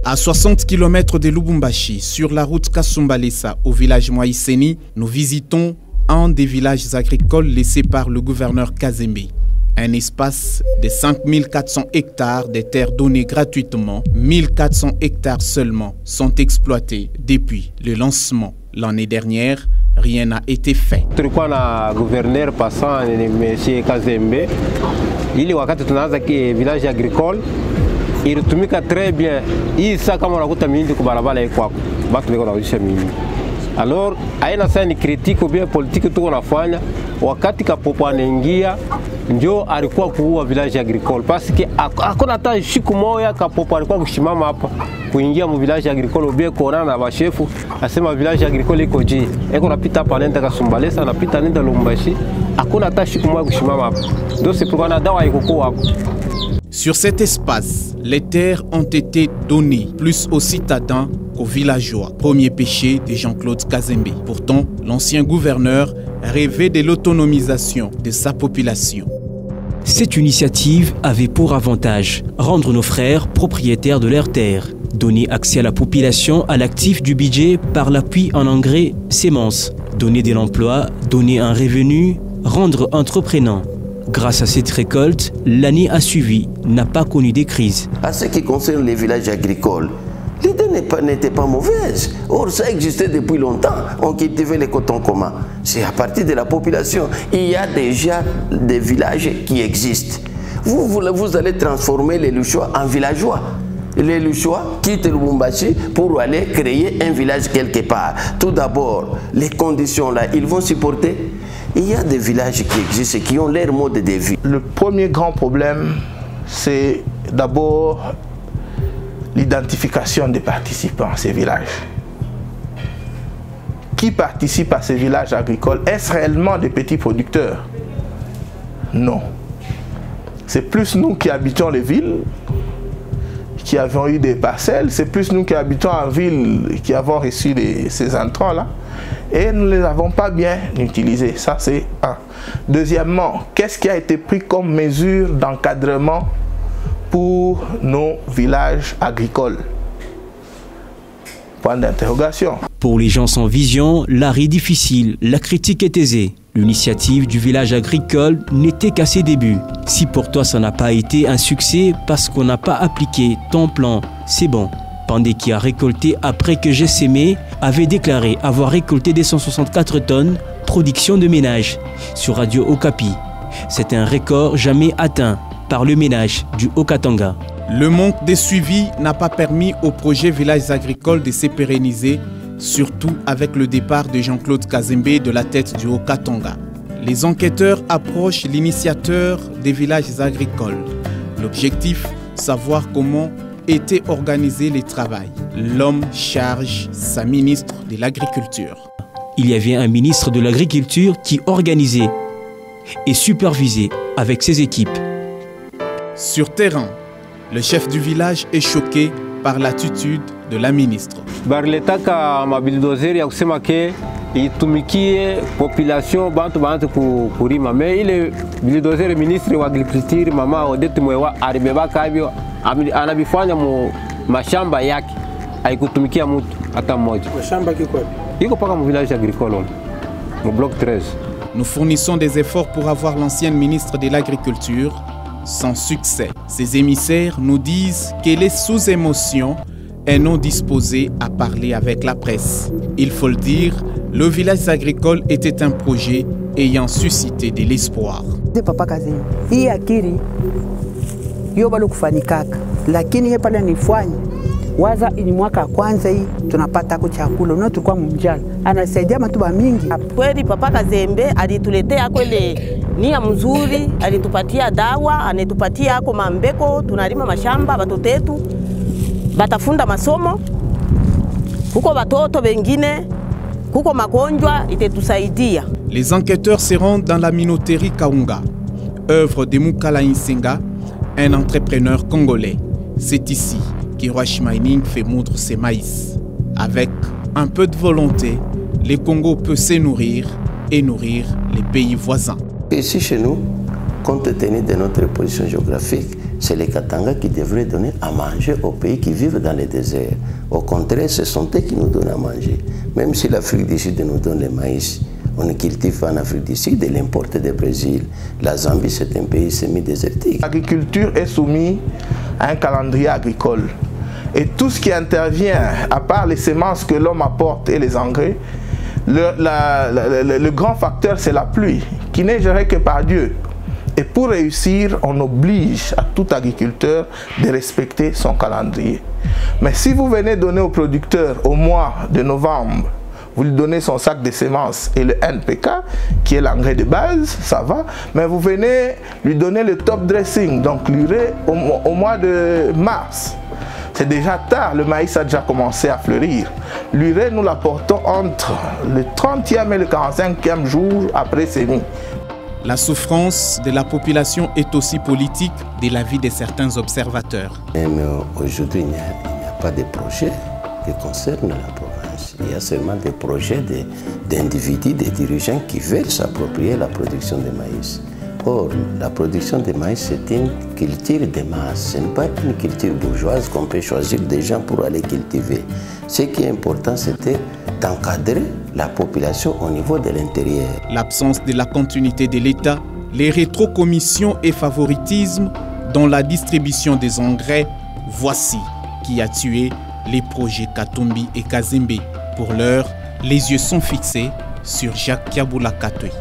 À 60 km de Lubumbashi, sur la route Kasumbalesa au village Moïseni, nous visitons un des villages agricoles laissés par le gouverneur Kazembe. Un espace de 5400 hectares de terres données gratuitement, 1400 hectares seulement sont exploités depuis le lancement. L'année dernière, rien n'a été fait. Tulikuwa na gouverneur passant M. Kazembe, ili wakati tunaanza village agricole ilitumika très bien. Hii sasa kama unakuta mindi kwa barabara iko hapo, watu wako wanauzisha mindi. Alors aina sasa ni critique bien politique tuko nafanya wakati kapopo anaingia ndio alikuwa kuua village agricole parce que hakuna hata siku moja kapopo alikuwa kushimama hapa kuingia mu village agricole bien kuonana na bashefu asema village agricole iko je eko napita hapa nenda Kasumbalesa napita nenda Lubumbashi hakuna hata siku moja kushimama hapa ndio c'est pourquoi na dawa iko hapo. Sur cet espace, les terres ont été données plus aux citadins qu'aux villageois. Premier péché de Jean-Claude Kazembe. Pourtant, l'ancien gouverneur rêvait de l'autonomisation de sa population. Cette initiative avait pour avantage rendre nos frères propriétaires de leurs terres, donner accès à la population à l'actif du budget par l'appui en engrais, semences, donner de l'emploi, donner un revenu, rendre entreprenant. Grâce à cette récolte, l'année a suivi n'a pas connu de crise. À ce qui concerne les villages agricoles, l'idée n'était pas mauvaise. Or, ça existait depuis longtemps. On cultivait les cotons communs. C'est à partir de la population. Il y a déjà des villages qui existent. Vous allez transformer les Luchois en villageois. Les Luchois quittent Lubumbashi pour aller créer un village quelque part. Tout d'abord, les conditions là, ils vont supporter. Il y a des villages qui existent et qui ont leur mode de vie. Le premier grand problème, c'est d'abord l'identification des participants à ces villages. Qui participe à ces villages agricoles? Est-ce réellement des petits producteurs? Non. C'est plus nous qui habitons les villes, qui avons eu des parcelles, c'est plus nous qui habitons en ville, qui avons reçu ces intrants-là. Et nous ne les avons pas bien utilisés. Ça, c'est un. Deuxièmement, qu'est-ce qui a été pris comme mesure d'encadrement pour nos villages agricoles? Point d'interrogation. Pour les gens sans vision, l'art est difficile, la critique est aisée. L'initiative du village agricole n'était qu'à ses débuts. Si pour toi ça n'a pas été un succès parce qu'on n'a pas appliqué ton plan, c'est bon. Pandé qui a récolté après que j'ai sémé avait déclaré avoir récolté des 164 tonnes, production de ménage, sur Radio Okapi. C'est un record jamais atteint par le ménage du Haut-Katanga. Le manque de suivi n'a pas permis au projet Villages agricoles de se pérenniser, surtout avec le départ de Jean-Claude Kazembe de la tête du Haut-Katanga. Les enquêteurs approchent l'initiateur des villages agricoles. L'objectif, savoir comment était organisé le travail. L'homme charge sa ministre de l'Agriculture. Il y avait un ministre de l'Agriculture qui organisait et supervisait avec ses équipes. Sur terrain, le chef du village est choqué par l'attitude de la ministre. Barletaka mabildozer ya kusema ke itumikie population bantu kurima mais ile bildozer ministre wa agriculture mama Odette Mwewa alibeba kabio anabifanya mu mashamba yake haikutumikia mtu hata mmoja. Mashamba kiko wapi? Iko paka mu village agricole mu bloc 13. Nous fournissons des efforts pour avoir l'ancienne ministre de l'Agriculture sans succès. Ses émissaires nous disent qu'elle est sous émotion et non disposée à parler avec la presse. Il faut le dire, le village agricole était un projet ayant suscité de l'espoir. Papa Kazembe, hii akili hiyo bado kufanikaka, lakini yeye pale nifanye waza ni mwaka kwanza hii tunapata kwa chakula na tulikuwa mjana anasaidia matuba mingi. Kweli Papa Kazembe alituletea kweli nia mzuri, alitupatia dawa, anetupatia ako mambeko, tunalima mashamba watoto wetu batafunda masomo huko watoto wengine huko magonjwa itetusaidia. Les enquêteurs se rendent dans la minoterie Kaunga, œuvre de Mukala Insenga, un entrepreneur congolais. C'est ici qu'Hiroshi Mining fait moudre ses maïs. Avec un peu de volonté, le Congo peut se nourrir et nourrir les pays voisins. Ici chez nous, compte tenu de notre position géographique, c'est les Katanga qui devraient donner à manger aux pays qui vivent dans les déserts. Au contraire, ce sont eux qui nous donnent à manger. Même si l'Afrique du Sud nous donne le maïs, on ne cultive pas en Afrique du Sud, elle importe du Brésil. La Zambie, c'est un pays semi-désertique. L'agriculture est soumise à un calendrier agricole. Et tout ce qui intervient, à part les semences que l'homme apporte et les engrais, le grand facteur, c'est la pluie, qui n'est gérée que par Dieu. Et pour réussir, on oblige à tout agriculteur de respecter son calendrier. Mais si vous venez donner au producteur au mois de novembre, vous lui donnez son sac de semences et le NPK, qui est l'engrais de base, ça va. Mais vous venez lui donner le top dressing, donc l'urée au mois de mars. C'est déjà tard, le maïs a déjà commencé à fleurir. L'urée, nous l'apportons entre le 30e et le 45e jour après semis. La souffrance de la population est aussi politique de l'avis de certains observateurs. Même aujourd'hui, il n'y a pas de projet qui concerne la province. Il y a seulement des projets d'individus, des dirigeants qui veulent s'approprier la production de maïs. Or, la production de maïs, c'est une culture de masse. Ce n'est pas une culture bourgeoise qu'on peut choisir des gens pour aller cultiver. Ce qui est important, c'était d'encadrer la population au niveau de l'intérieur. L'absence de la continuité de l'État, les rétrocommissions et favoritismes dans la distribution des engrais, voici qui a tué les projets Katumbi et Kazembe. Pour l'heure, les yeux sont fixés sur Jacques Kiaboula Katoué.